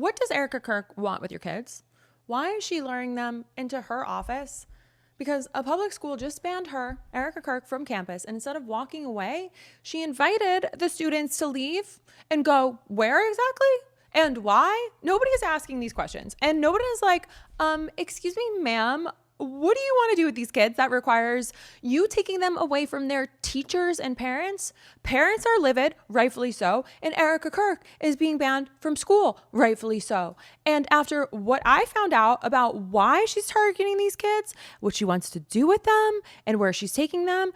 What does Erika Kirk want with your kids? Why is she luring them into her office? Because a public school just banned her, Erika Kirk, from campus. And instead of walking away, she invited the students to leave and go, where exactly? And why? Nobody is asking these questions. And nobody is like, excuse me, ma'am, what do you want to do with these kids that requires you taking them away from their teachers and parents? Parents are livid, rightfully so. And Erika Kirk is being banned from school, rightfully so. And after what I found out about why she's targeting these kids, what she wants to do with them, and where she's taking them,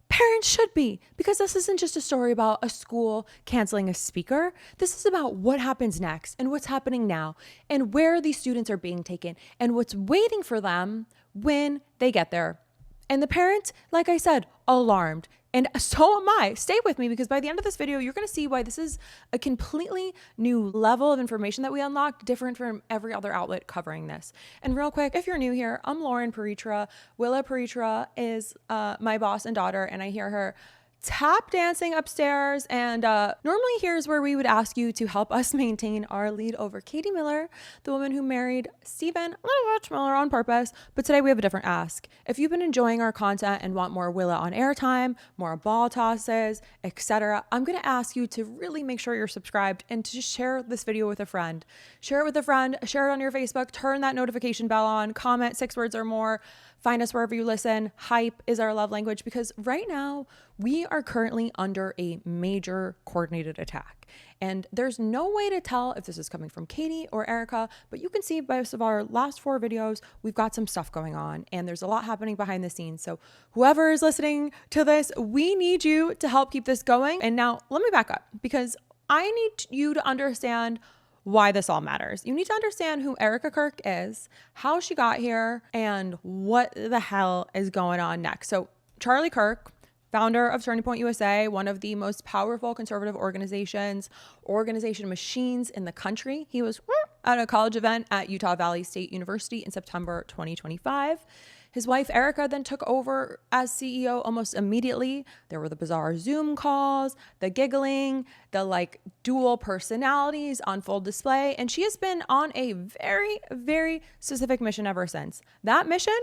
parents should be, because this isn't just a story about a school canceling a speaker. This is about what happens next and what's happening now and where these students are being taken and what's waiting for them when they get there. And the parents, like I said, alarmed. And so am I. Stay with me, because by the end of this video, you're going to see why this is a completely new level of information that we unlocked, different from every other outlet covering this. And real quick, if you're new here, I'm Loren Piretra. Willa Piretra is my boss and daughter, and I hear her tap dancing upstairs. And normally here's where we would ask you to help us maintain our lead over Katie Miller, the woman who married Stephen Miller on purpose. But today we have a different ask. If you've been enjoying our content and want more Willa on airtime, more ball tosses, etc., I'm going to ask you to really make sure you're subscribed and to just share this video with a friend. Share it with a friend, share it on your Facebook, turn that notification bell on, comment 6 words or more. Find us wherever you listen. Hype is our love language, because right now we are currently under a major coordinated attack. And there's no way to tell if this is coming from Katie or Erika, but you can see by some of our last 4 videos, we've got some stuff going on and there's a lot happening behind the scenes. So whoever is listening to this, we need you to help keep this going. And now let me back up, because I need you to understand why this all matters. You need to understand who Erika Kirk is, how she got here, and what the hell is going on next. So Charlie Kirk, founder of Turning Point USA, one of the most powerful conservative organization machines in the country. He was at a college event at Utah Valley State University in September 2025. His wife, Erika, then took over as CEO almost immediately. There were the bizarre Zoom calls, the giggling, the dual personalities on full display. And she has been on a very, very specific mission ever since. That mission?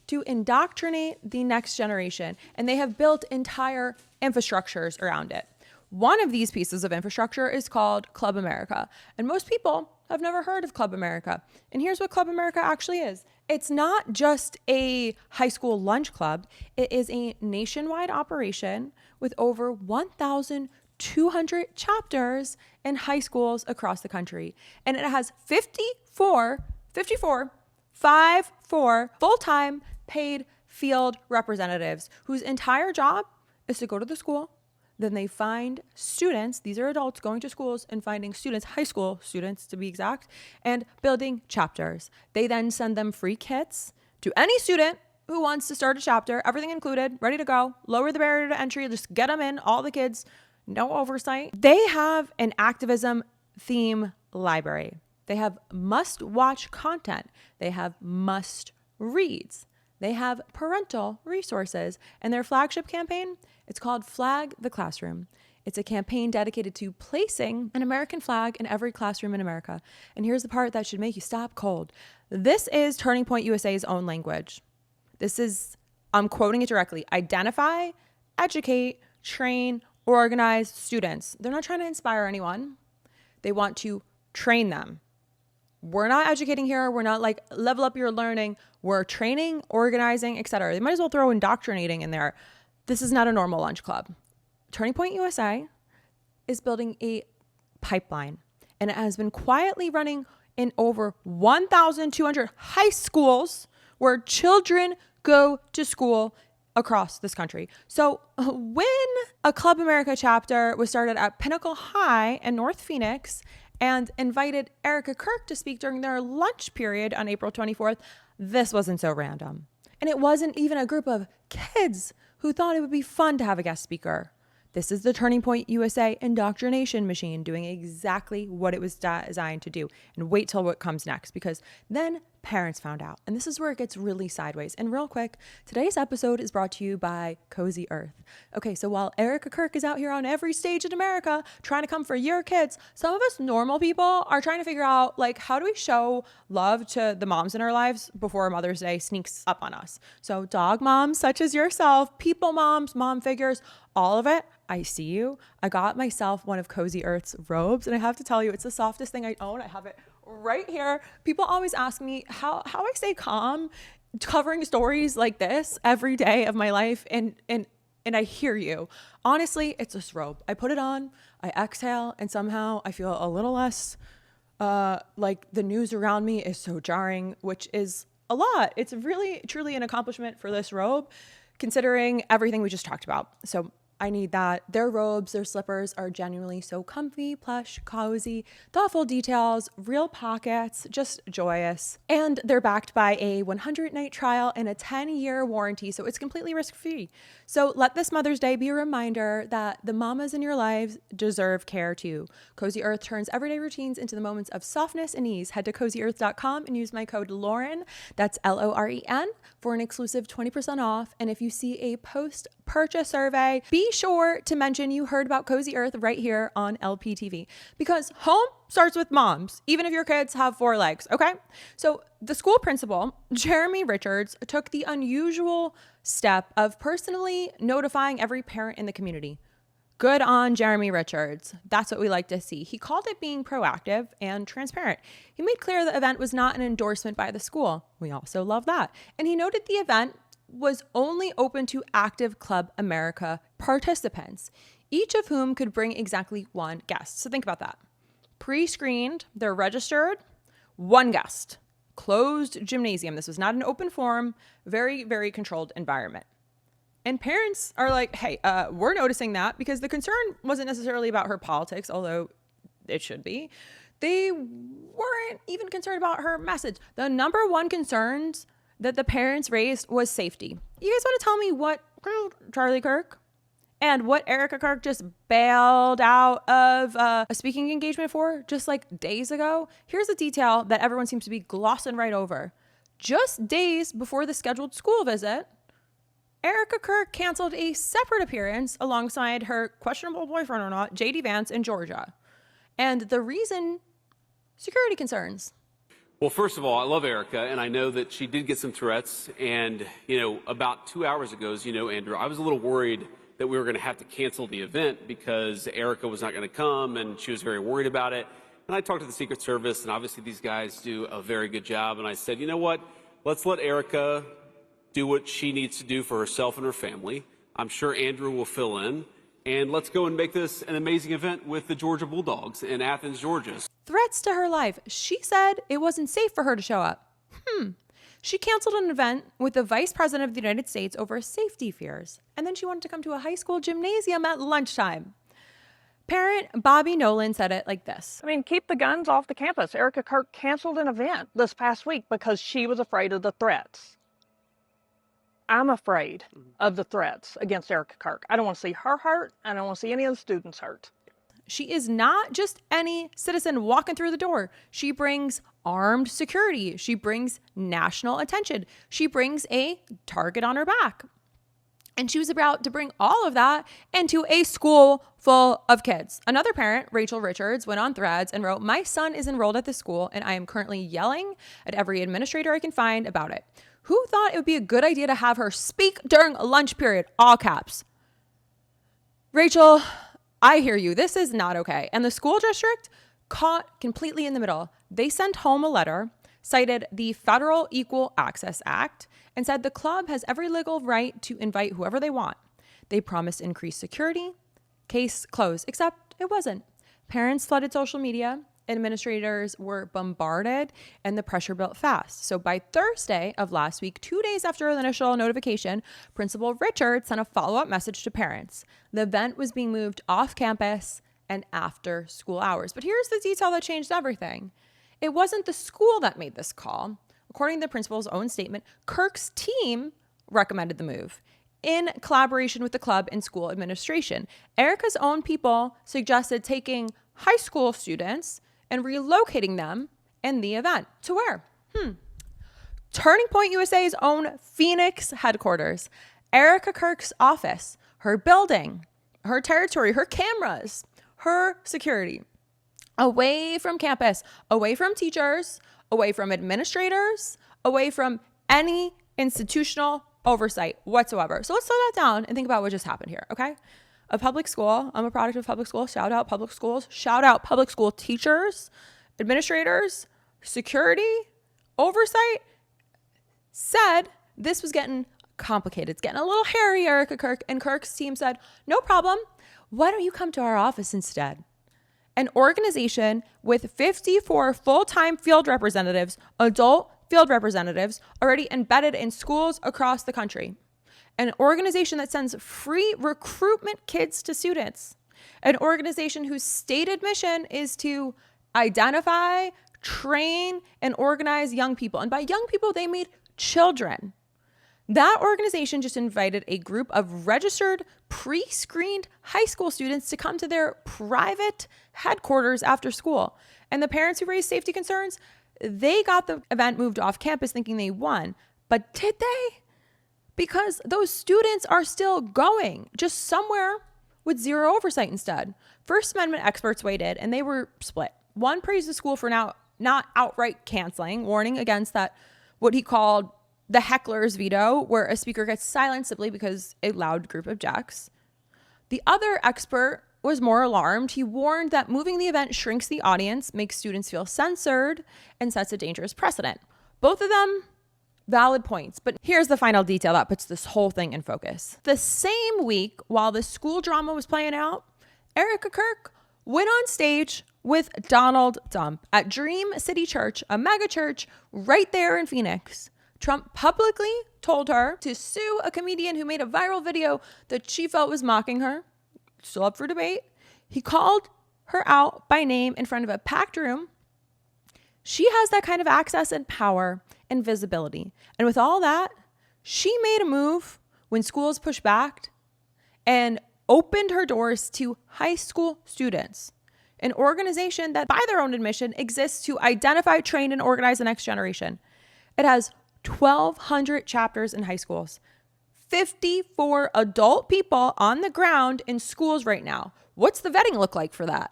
To indoctrinate the next generation. And they have built entire infrastructures around it. One of these pieces of infrastructure is called Club America. And most people have never heard of Club America. And here's what Club America actually is. It's not just a high school lunch club. It is a nationwide operation with over 1,200 chapters in high schools across the country. And it has 54 full-time paid field representatives whose entire job is to go to the school. Then they find students, these are adults going to schools and finding students, high school students to be exact, and building chapters. They then send them free kits to any student who wants to start a chapter, everything included, ready to go, lower the barrier to entry, just get them in, all the kids, no oversight. They have an activism theme library. They have must-watch content. They have must-reads. They have parental resources. And their flagship campaign, it's called Flag the Classroom. It's a campaign dedicated to placing an American flag in every classroom in America. And here's the part that should make you stop cold. This is Turning Point USA's own language. This is, I'm quoting it directly, identify, educate, train, organize students. They're not trying to inspire anyone. They want to train them. We're not educating here. We're not level up your learning. We're training, organizing, etc. They might as well throw indoctrinating in there. This is not a normal lunch club. Turning Point USA is building a pipeline, and it has been quietly running in over 1,200 high schools where children go to school across this country. So when a Club America chapter was started at Pinnacle High in North Phoenix and invited Erika Kirk to speak during their lunch period on April 24th, this wasn't so random. And it wasn't even a group of kids who thought it would be fun to have a guest speaker. This is the Turning Point USA indoctrination machine doing exactly what it was designed to do. And wait till what comes next, because then parents found out. And this is where it gets really sideways. And real quick, today's episode is brought to you by Cozy Earth. Okay, so while Erika Kirk is out here on every stage in America trying to come for your kids, some of us normal people are trying to figure out, like, how do we show love to the moms in our lives before Mother's Day sneaks up on us? So dog moms such as yourself, people moms, mom figures, all of it, I see you. I got myself one of Cozy Earth's robes, and I have to tell you, it's the softest thing I own. I have it right here. People always ask me how I stay calm covering stories like this every day of my life, and I hear you. Honestly, it's this robe. I put it on, I exhale, and somehow I feel a little less like the news around me is so jarring, which is a lot. It's really, truly an accomplishment for this robe, considering everything we just talked about. So I need that. Their robes, their slippers are genuinely so comfy, plush, cozy, thoughtful details, real pockets, just joyous. And they're backed by a 100-night trial and a 10-year warranty, so it's completely risk-free. So let this Mother's Day be a reminder that the mamas in your lives deserve care too. Cozy Earth turns everyday routines into the moments of softness and ease. Head to cozyearth.com and use my code Loren, that's Loren, for an exclusive 20% off. And if you see a post-purchase survey, be sure to mention you heard about Cozy Earth right here on LPTV, because home starts with moms, even if your kids have 4 legs, okay? So the school principal, Jeremy Richards, took the unusual step of personally notifying every parent in the community. Good on Jeremy Richards. That's what we like to see. He called it being proactive and transparent. He made clear the event was not an endorsement by the school. We also love that. And he noted the event was only open to active Club America participants, each of whom could bring exactly 1 guest. So think about that. Pre-screened, they're registered, 1 guest. Closed gymnasium. This was not an open forum, very, very controlled environment. And parents are like, hey, we're noticing that, because the concern wasn't necessarily about her politics, although it should be. They weren't even concerned about her message. The number 1 concerns that the parents raised was safety. You guys want to tell me what Charlie Kirk and what Erika Kirk just bailed out of a speaking engagement for just like days ago? Here's a detail that everyone seems to be glossing right over. Just days before the scheduled school visit, Erika Kirk canceled a separate appearance alongside her questionable boyfriend or not, JD Vance, in Georgia. And the reason, security concerns. Well, first of all, I love Erika, and I know that she did get some threats. And, about 2 hours ago, as you know, Andrew, I was a little worried that we were going to have to cancel the event because Erika was not going to come, and she was very worried about it. And I talked to the Secret Service, and obviously these guys do a very good job. And I said, you know what? Let's let Erika do what she needs to do for herself and her family. I'm sure Andrew will fill in. And let's go and make this an amazing event with the Georgia Bulldogs in Athens, Georgia. Threats to her life. She said it wasn't safe for her to show up. She canceled an event with the Vice President of the United States over safety fears. And then she wanted to come to a high school gymnasium at lunchtime. Parent Bobby Nolan said it like this. I mean, keep the guns off the campus. Erika Kirk canceled an event this past week because she was afraid of the threats. I'm afraid of the threats against Erika Kirk. I don't want to see her hurt. I don't want to see any of the students hurt. She is not just any citizen walking through the door. She brings armed security. She brings national attention. She brings a target on her back. And she was about to bring all of that into a school full of kids. Another parent, Rachel Richards, went on Threads and wrote, "My son is enrolled at this school, and I am currently yelling at every administrator I can find about it. Who thought it would be a good idea to have her speak during a lunch period?" All caps. Rachel, I hear you. This is not okay. And the school district caught completely in the middle. They sent home a letter, cited the Federal Equal Access Act, and said the club has every legal right to invite whoever they want. They promised increased security. Case closed, except it wasn't. Parents flooded social media. Administrators were bombarded, and the pressure built fast. So by Thursday of last week, 2 days after the initial notification, Principal Richard sent a follow-up message to parents. The event was being moved off campus and after school hours. But here's the detail that changed everything. It wasn't the school that made this call. According to the principal's own statement, Kirk's team recommended the move. in collaboration with the club and school administration. Erika's own people suggested taking high school students and relocating them in the event. To where? Turning Point USA's own Phoenix headquarters. Erika Kirk's office, her building, her territory, her cameras, her security. Away from campus, away from teachers, away from administrators, away from any institutional oversight whatsoever. So let's slow that down and think about what just happened here, okay? A public school, I'm a product of public school, shout out public schools, shout out public school teachers, administrators, security, oversight, said this was getting complicated. It's getting a little hairy, Erika Kirk. And Kirk's team said, no problem. Why don't you come to our office instead? An organization with 54 full-time field representatives, adult field representatives, already embedded in schools across the country. An organization that sends free recruitment kits to students. An organization whose stated mission is to identify, train, and organize young people. And by young people, they mean children. That organization just invited a group of registered, pre-screened high school students to come to their private headquarters after school. And the parents who raised safety concerns, they got the event moved off campus thinking they won. But did they? Because those students are still going, just somewhere with zero oversight instead. First Amendment experts weighed in, and they were split. One praised the school for now not outright canceling, warning against that, what he called the heckler's veto, where a speaker gets silenced simply because a loud group objects. The other expert was more alarmed. He warned that moving the event shrinks the audience, makes students feel censored, and sets a dangerous precedent. Both of them, valid points. But here's the final detail that puts this whole thing in focus. The same week, while the school drama was playing out, Erika Kirk went on stage with Donald Trump at Dream City Church, a mega church right there in Phoenix. Trump publicly told her to sue a comedian who made a viral video that she felt was mocking her. Still up for debate. He called her out by name in front of a packed room. She has that kind of access and power and visibility. And with all that, she made a move when schools pushed back and opened her doors to high school students, an organization that, by their own admission, exists to identify, train, and organize the next generation. It has 1,200 chapters in high schools, 54 adult people on the ground in schools right now. What's the vetting look like for that?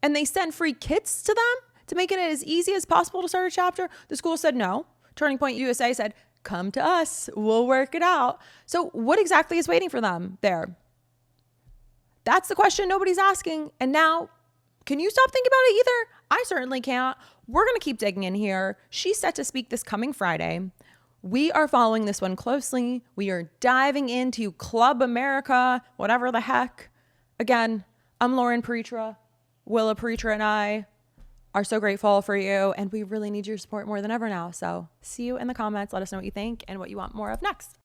And they send free kits to them to make it as easy as possible to start a chapter. The school said no. Turning Point USA said, come to us, we'll work it out. So what exactly is waiting for them there? That's the question nobody's asking. And now, can you stop thinking about it either? I certainly can't. We're going to keep digging in here. She's set to speak this coming Friday. We are following this one closely. We are diving into Club America, whatever the heck. Again, I'm Loren Piretra. Willa Piretra and I are so grateful for you, and we really need your support more than ever now. So see you in the comments. Let us know what you think and what you want more of next.